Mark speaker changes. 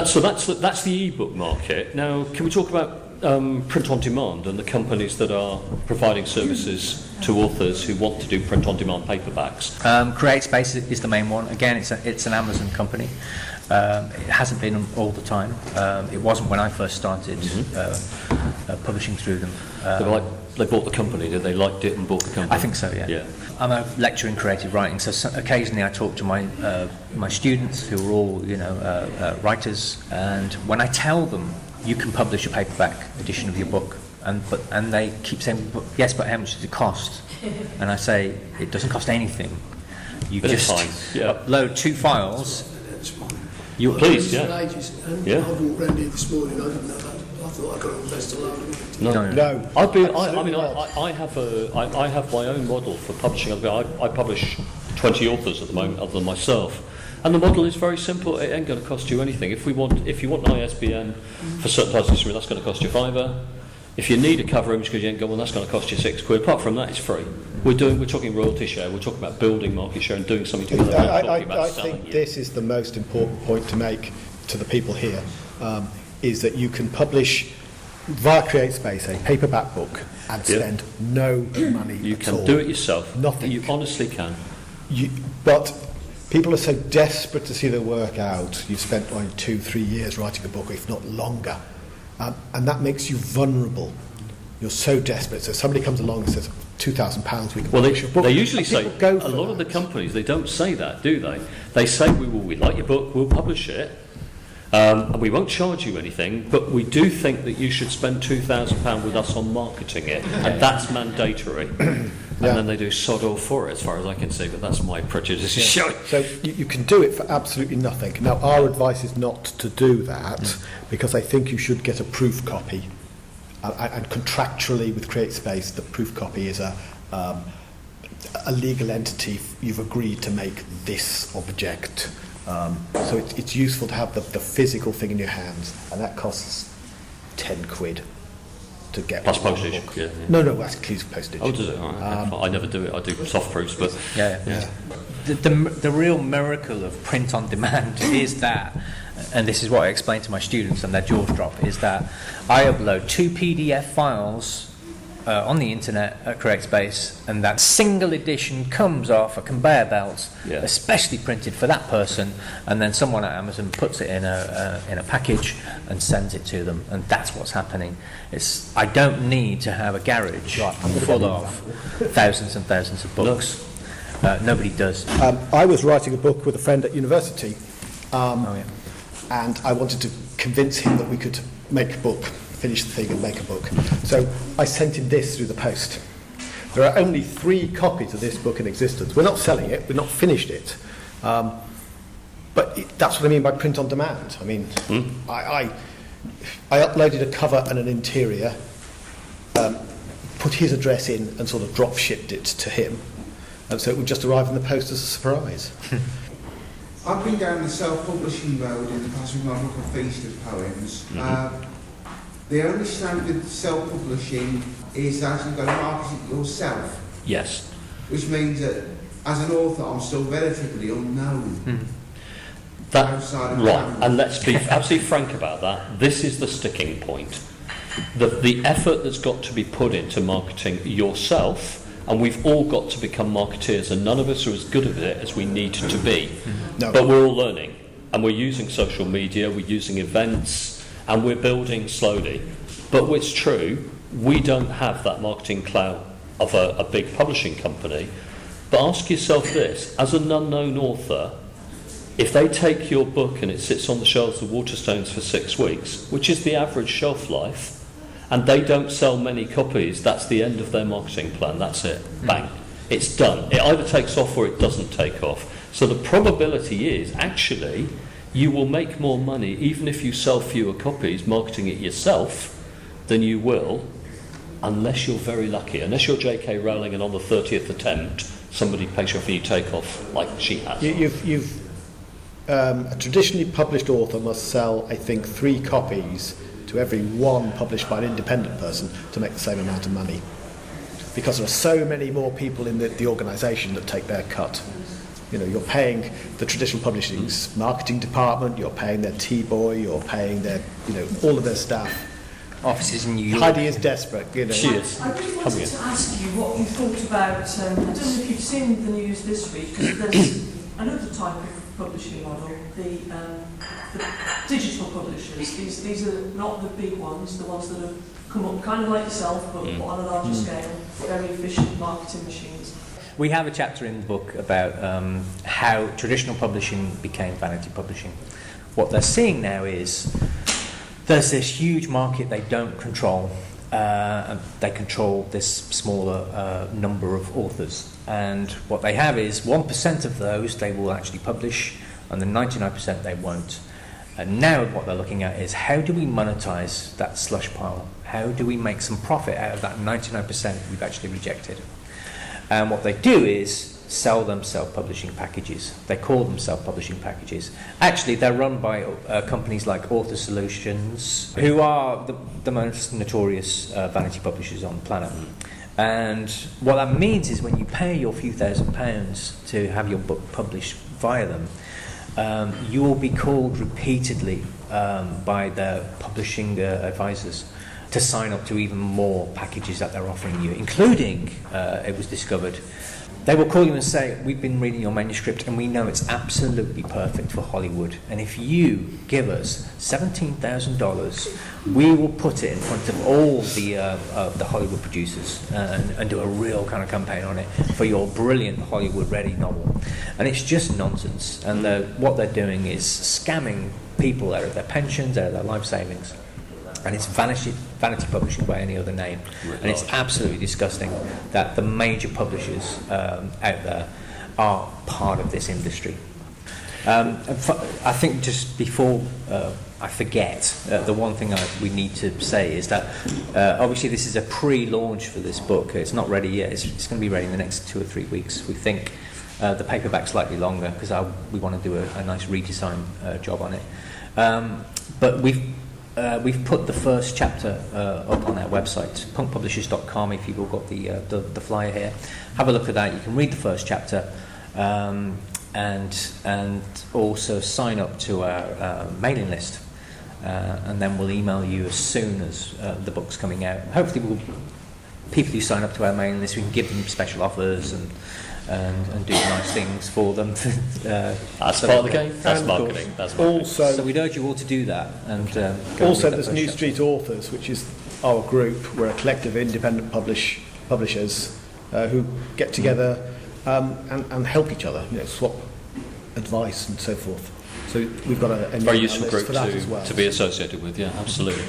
Speaker 1: That's the ebook market. Now, can we talk about print on demand and the companies that are providing services to authors who want to do print on demand paperbacks?
Speaker 2: Createspace is the main one. Again, it's an Amazon company. It hasn't been all the time. It wasn't when I first started publishing through them.
Speaker 1: They bought the company. Did they liked it and bought the company?
Speaker 2: I think so. Yeah. I'm a lecturer in creative writing, so occasionally I talk to my students who are all writers, and when I tell them you can publish a paperback edition of your book, and they keep saying, yes, but how much does it cost? And I say it doesn't cost anything. You just upload 2 files.
Speaker 1: Please, yeah.
Speaker 3: I haven't read it this morning. I didn't know that. I thought I got to invest a lot of it.
Speaker 1: No. I have my own model for publishing. I publish 20 authors at the moment, other than myself. And the model is very simple. It ain't going to cost you anything. If you want an ISBN for certain titles, that's going to cost you £5. If you need a cover image because you ain't got one, that's going to cost you £6. Apart from that, it's free. We're talking royalty share. We're talking about building market share and doing something together.
Speaker 4: I think this is the most important point to make to the people here, is that you can publish via Createspace a paperback book and spend no money
Speaker 1: You
Speaker 4: at
Speaker 1: can
Speaker 4: all.
Speaker 1: do it yourself.
Speaker 4: Nothing.
Speaker 1: You honestly can.
Speaker 4: But people are so desperate to see their work out. You've spent 2-3 years writing a book, if not longer. And that makes you vulnerable. You're so desperate. So somebody comes along and says, £2,000, we can publish your book.
Speaker 1: They usually say,
Speaker 4: a
Speaker 1: lot of the companies, they don't say that, do they? They say, we like your book, we'll publish it, and we won't charge you anything, but we do think that you should spend £2,000 with us on marketing it, and that's mandatory. And then they do sod all for it, as far as I can see, but that's my prejudice.
Speaker 4: So you can do it for absolutely nothing. Now, our advice is not to do that, because I think you should get a proof copy. And contractually with CreateSpace, the proof copy is a legal entity. You've agreed to make this object. So it's useful to have the physical thing in your hands, and that costs £10 to get.
Speaker 1: Plus postage. Yeah.
Speaker 4: No, that includes postage.
Speaker 1: Oh, does it? All right. I never do it. I do soft proofs, but
Speaker 2: yeah. The real miracle of print on demand is that, and this is what I explain to my students, and their jaws drop, is that I upload 2 PDF files on the internet at Createspace, and that single edition comes off a conveyor belt, especially printed for that person, and then someone at Amazon puts it in a package and sends it to them, and that's what's happening. I don't need to have a garage full of thousands and thousands of books. Nobody does.
Speaker 4: I was writing a book with a friend at university, and I wanted to convince him that we could make a book, finish the thing and make a book. So I sent him this through the post. There are only 3 copies of this book in existence. We're not selling it, we've not finished it. But that's what I mean by print on demand. I mean, I uploaded a cover and an interior, put his address in and sort of drop shipped it to him. And so it would just arrive in the post as a surprise.
Speaker 5: I've been down the self-publishing road in the past with my book of Feast of Poems. The only standard self-publishing is that you've got to market it yourself.
Speaker 1: Yes.
Speaker 5: Which means that as an author, I'm still relatively unknown.
Speaker 1: Right, and let's be absolutely frank about that. This is the sticking point. The effort that's got to be put into marketing yourself, and we've all got to become marketeers, and none of us are as good at it as we need to be. No. But we're all learning, and we're using social media, we're using events, and we're building slowly. But it's true, we don't have that marketing clout of a big publishing company. But ask yourself this, as an unknown author, if they take your book and it sits on the shelves of Waterstones for 6 weeks, which is the average shelf life, and they don't sell many copies, that's the end of their marketing plan. That's it. Bang. It's done. It either takes off or it doesn't take off. So the probability is, actually, you will make more money, even if you sell fewer copies, marketing it yourself, than you will, unless you're very lucky. Unless you're J.K. Rowling and on the 30th attempt, somebody pays you off and you take off, like she has.
Speaker 4: A traditionally published author must sell, I think, 3 copies to every one published by an independent person to make the same amount of money, because there are so many more people in the organisation that take their cut. You know, you're paying the traditional publishing's marketing department, you're paying their tea-boy, you're paying their, you know, all of their staff.
Speaker 2: Offices in New York.
Speaker 4: Heidi is desperate, you know.
Speaker 1: She is.
Speaker 6: I really wanted to ask you what you thought about, I don't know if you've seen the news this week, because there's another type of publishing model, the digital publishers. These are not the big ones, the ones that have come up kind of like yourself, but on a larger scale, very efficient marketing machines.
Speaker 2: We have a chapter in the book about how traditional publishing became vanity publishing. What they're seeing now is there's this huge market they don't control. And they control this smaller number of authors. And what they have is 1% of those they will actually publish, and the 99% they won't. And now what they're looking at is how do we monetize that slush pile? How do we make some profit out of that 99% we've actually rejected? And what they do is sell them self-publishing packages. They call them self-publishing packages. Actually, they're run by companies like Author Solutions, who are the most notorious vanity publishers on the planet. And what that means is when you pay your few £1,000s to have your book published via them, you will be called repeatedly by the publishing advisors to sign up to even more packages that they're offering you, including, it was discovered, they will call you and say, we've been reading your manuscript and we know it's absolutely perfect for Hollywood, and if you give us $17,000, we will put it in front of all the Hollywood producers and do a real kind of campaign on it for your brilliant Hollywood-ready novel. And it's just nonsense. And what they're doing is scamming people out of their pensions, out of their life savings. And it's vanity publishing by any other name. And it's absolutely disgusting that the major publishers out there are part of this industry. I think just before I forget, the one thing we need to say is that obviously this is a pre-launch for this book. It's not ready yet. It's going to be ready in the next 2 or 3 weeks. We think the paperback's slightly longer because we want to do a nice redesign job on it. But we've put the first chapter up on our website, punkpublishers.com. If you've all got the flyer here, have a look at that. You can read the first chapter and also sign up to our mailing list, and then we'll email you as soon as the book's coming out. Hopefully, people who sign up to our mailing list, we can give them special offers and do nice things for them.
Speaker 1: That's part of the game. That's marketing. That's marketing.
Speaker 4: Also,
Speaker 2: so we'd urge you all to do that. And
Speaker 4: also, there's New Street Authors, which is our group. We're a collective of independent publishers who get together and help each other. You know, swap advice and so forth. So we've got a
Speaker 1: very useful group
Speaker 4: for that as well.
Speaker 1: to be associated with. Yeah, absolutely.